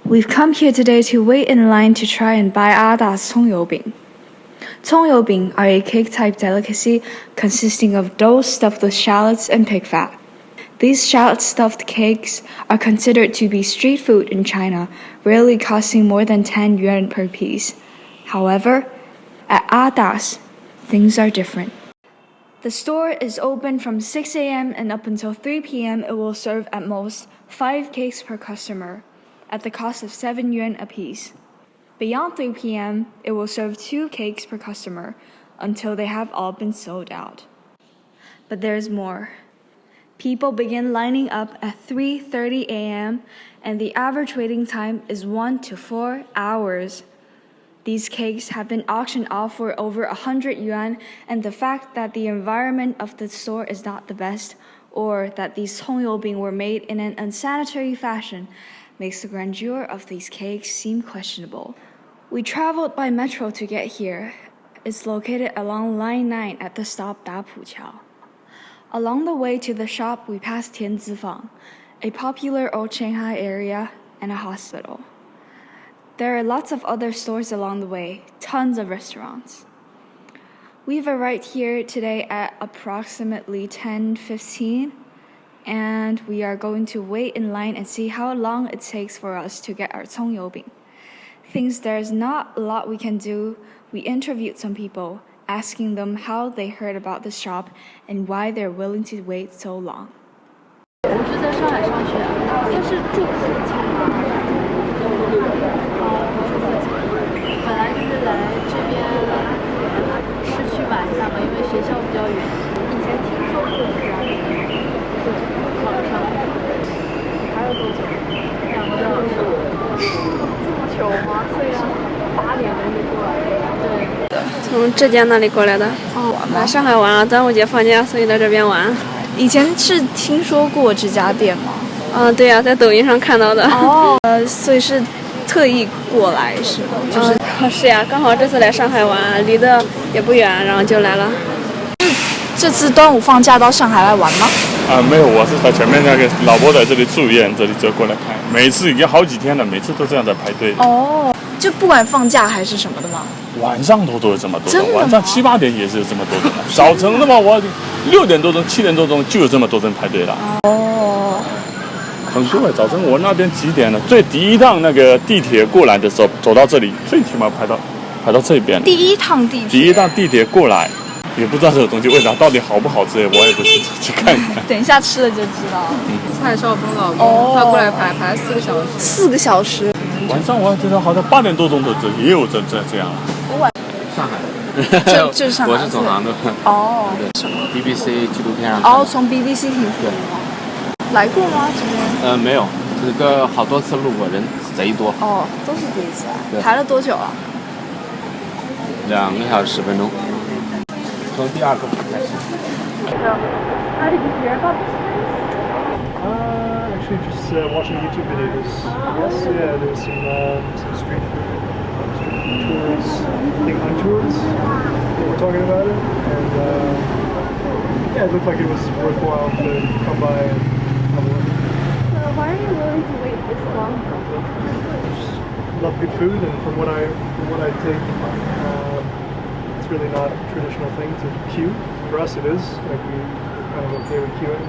We've come here today to wait in line to try and buy Ada's 葱油饼. 葱油饼 are a cake-type delicacy consisting of dough stuffed with shallots and pig fat. These shallot-stuffed cakes are considered to be street food in China, rarely costing more than 10 yuan per piece. However, at Ada's, things are different. The store is open from 6 a.m. and up until 3 p.m. It will serve at most 5 cakes per customer, at the cost of 7 yuan apiece. Beyond 3 p.m., it will serve 2 cakes per customer until they have all been sold out. But there's more. People begin lining up at 3:30 a.m. and the average waiting time is 1 to 4 hours. These cakes have been auctioned off for over 100 yuan, and the fact that the environment of the store is not the best, or that these 葱油饼 were made in an unsanitary fashion, makes the grandeur of these cakes seem questionable. We traveled by metro to get here. It's located along Line 9 at the stop Dapuqiao. Along the way to the shop, we passed Tianzifang, a popular old Shanghai area, and a hospital. There are lots of other stores along the way, tons of restaurants. We've arrived here today at approximately 10:15, and we are going to wait in line and see how long it takes for us to get our 葱油饼. Since there's not a lot we can do, we interviewed some people, asking them how they heard about the shop and why they're willing to wait so long. 我就在上海上学，他是住附近吗？本来就是来这边市区玩一下嘛，因为学校比较远。以前听说过这家店，对，网上。还有多久？2个多小时。这么久吗？对呀，8点钟就过来了。对。从浙江那里过来的。哦，来上海玩了，端午节放假，所以来这边玩。以前是听说过这家店吗？对呀，在抖音上看到的。哦，所以是特意过来是吗？是呀，刚好这次来上海玩，离得也不远，然后就来了。这次端午放假到上海来玩吗？没有，我是在前面那个老婆在这里住院，这里就过来看。每次已经好几天了，每次都这样在排队。哦，就不管放假还是什么的吗？晚上都有这么多的，真的吗？晚上7、8点也是有这么多的。早晨的嘛，我6点多钟、7点多钟就有这么多人排队了。哦，很多。早晨我那边几点了？第一趟那个地铁过来的时候，走到这里，最起码排到这边。第一趟地铁过来。也不知道这个东西味道到底好不好吃，我也不去看一看。等一下吃了就知道。蔡少峰老公，他过来排4个小时。4个小时。晚上我还觉得好像8点多钟的也有这样。上海。这是上海。我是总行的。哦。什么 ？BBC 纪录片上。哦，从 BBC 听说的。来过吗？这边？没有，这个好多次路过，人贼多。哦，都是第一次来。排了多久了？2个小时10分钟。从第2个开始。How did you hear about this place? Actually, just watching YouTube videos. Yes, yeah, there was some street food tours, I think on tours. They were talking about it, and yeah, it looked like it was worthwhile to come by and have a look. Why are you willing to wait this long? Just love good food, and from what I take. It's really not a traditional thing to queue. For us it is, like we're kind of okay with queuing,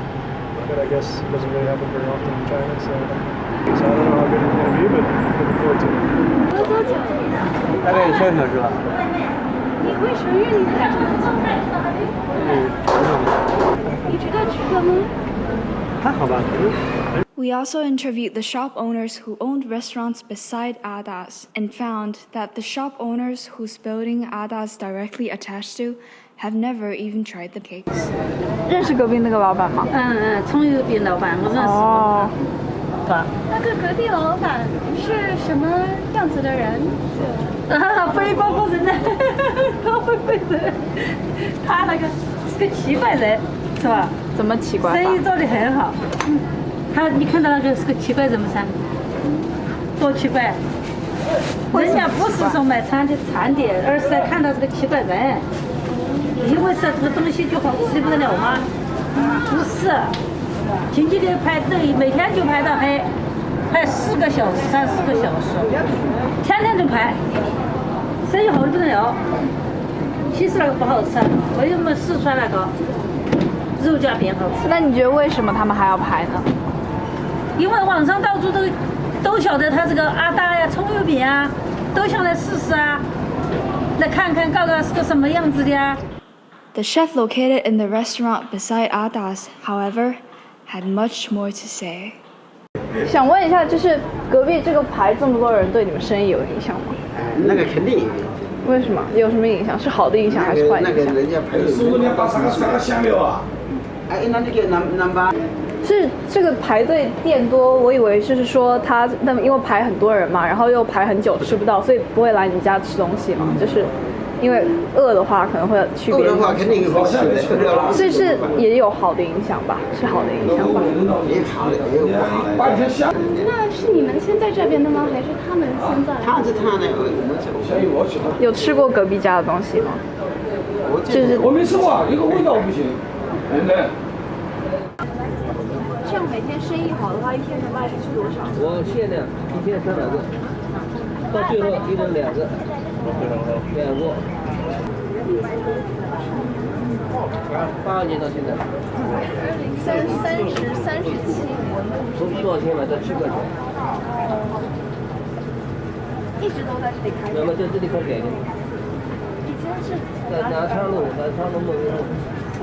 but I guess it doesn't really happen very often in China, so I don't know how good it's going to be, but looking forward to it. 喝多久？大概1圈头是吧？你为什么愿意来这么久？你觉得值得吗？还好吧。We also interviewed the shop owners who owned restaurants beside Ada's and found that the shop owners whose building Ada's directly attached to have never even tried the cakes. 认识隔壁那个老板吗？葱油饼老板，我认识。哦。那个隔壁老板是什么样子的人？背包包人呢？他会背人，他那个是个奇怪人，是吧？怎么奇怪法？生意做得很好。你看到那个是个奇怪人不噻？多奇怪！人家不是说卖餐点，而是看到这个奇怪人，以为是这个东西就好吃不得了吗？不是，天天的排队，每天就排到黑。排4个小时，3、4个小时，天天都排，生意好的不得了。其实那个不好吃，为什么四川那个肉夹饼好吃？那你觉得为什么他们还要排呢？因为网上到处都晓得他这个阿达呀、葱油饼啊，都想来试试啊，来看看告告是个什么样子的呀。The chef located in the restaurant beside Ada's, however, had much more to say. 想问一下，就是隔壁这个排这么多人，对你们生意有影响吗？那个肯定有影响。为什么？有什么影响？是好的影响还是坏的影响？那个人家排师傅，你把三个香料啊！哎，那你给南巴。是这个排队店多，我以为就是说他那么因为排很多人嘛，然后又排很久吃不到，所以不会来你家吃东西嘛。就是因为饿的话可能会去别的地方。肯定会吃的。所以是也有好的影响吧？是好的影响吧？也好的，也有不好的。那是你们先在这边的吗？还是他们先在？他是他的，我们有吃过隔壁家的东西吗？就是我没吃过，一个味道不行。这样每天生意好的话，一天能卖出去多少？我限量1天300个，到最后1人2个，2个。82年到现在。37。从1毛钱买到7块钱。一直都在这里开。那么在这里开改的。以前是在南昌路梦云路。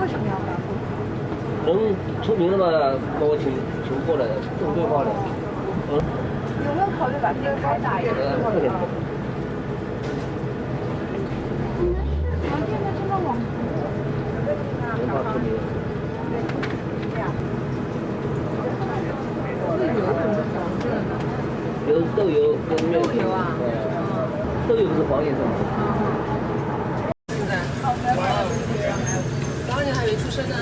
为什么要改？人出名了嘛，把我请过来的，正规化的。有没有考虑把店开大一点？快点。你们是常见的这个网红。文化出名。有豆油跟面皮。豆油啊。豆油不是黄颜色吗？当年还没出生呢。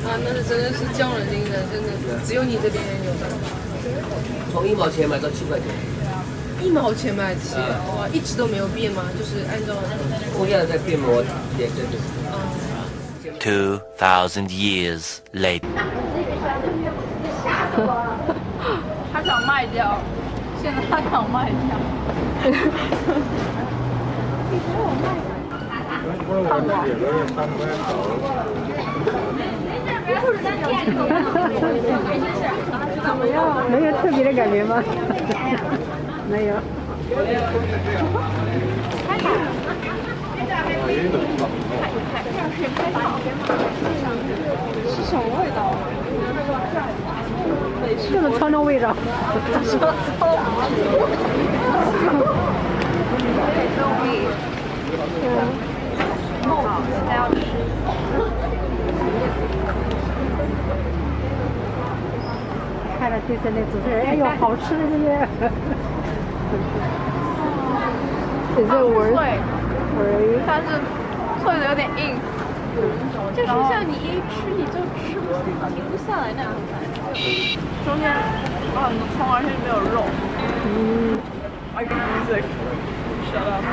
啊，那是真的是匠人精神，真的只有你这边有的。从1毛钱买到7块钱。1毛钱买起，哇，一直都没有变吗？就是按照。我现在在变磨点这个。2,000 years later. 他想卖掉，现在他想卖掉。怎么样？没有特别的感觉吗？没有。是什么味道？就是川州味道。什么臭？好，现在要吃。看着对面那主持人，哎呦，好吃的这些。也是味，但是脆的有点硬。就是像你一吃你就吃不停不下来那样的感觉。中间有很多葱，而且没有肉。I can music. Shut up.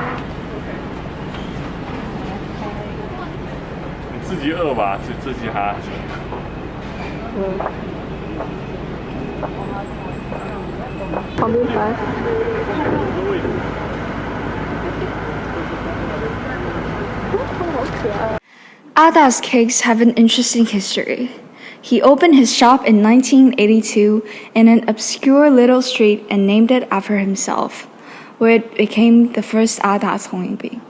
你自己饿吧，自己哈。旁边排。好可爱。Ada's cakes have an interesting history. He opened his shop in 1982 in an obscure little street and named it after himself, where it became the first Ada 葱油饼.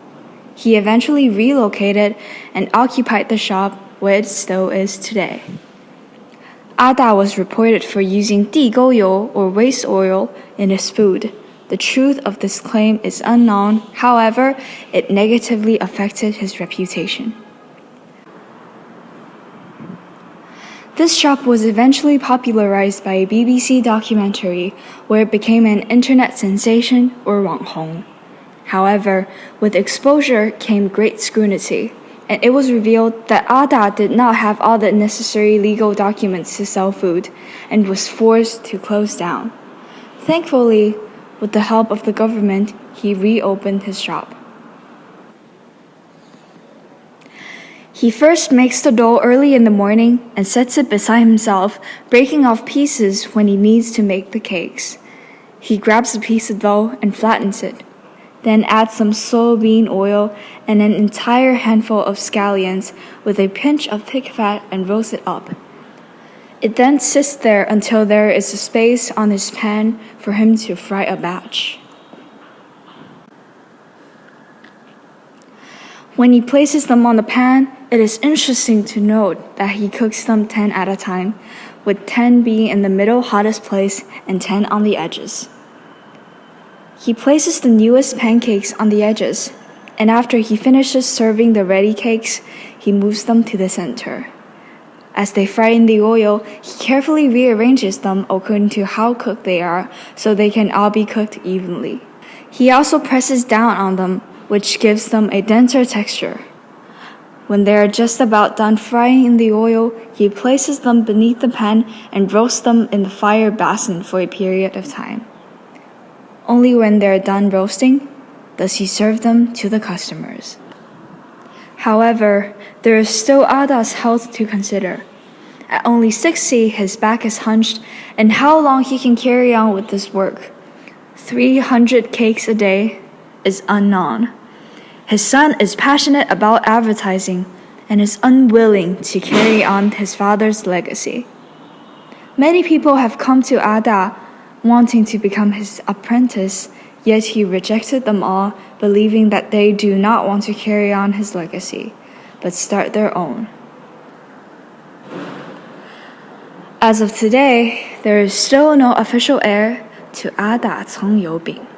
He eventually relocated and occupied the shop where it still is today. Ada was reported for using 地沟油 or waste oil in his food. The truth of this claim is unknown, however, it negatively affected his reputation. This shop was eventually popularized by a BBC documentary where it became an internet sensation or 网红. However, with exposure came great scrutiny, and it was revealed that Ada did not have all the necessary legal documents to sell food and was forced to close down. Thankfully, with the help of the government, he reopened his shop. He first makes the dough early in the morning and sets it beside himself, breaking off pieces when he needs to make the cakes. He grabs a piece of dough and flattens it, then adds some soybean oil and an entire handful of scallions with a pinch of thick fat and rolls it up. It then sits there until there is a space on his pan for him to fry a batch. When he places them on the pan, it is interesting to note that he cooks them 10 at a time, with 10 being in the middle hottest place and 10 on the edges. He places the newest pancakes on the edges, and after he finishes serving the ready cakes, he moves them to the center. As they fry in the oil, he carefully rearranges them according to how cooked they are so they can all be cooked evenly. He also presses down on them, which gives them a denser texture. When they are just about done frying in the oil, he places them beneath the pan and roasts them in the fire basin for a period of time. Only when they're done roasting does he serve them to the customers. However, there is still Ada's health to consider. At only 60, his back is hunched, and how long he can carry on with this work, 300 cakes a day, is unknown. His son is passionate about advertising and is unwilling to carry on his father's legacy. Many people have come to Ada wanting to become his apprentice, yet he rejected them all, believing that they do not want to carry on his legacy, but start their own. As of today, there is still no official heir to Ada葱油饼.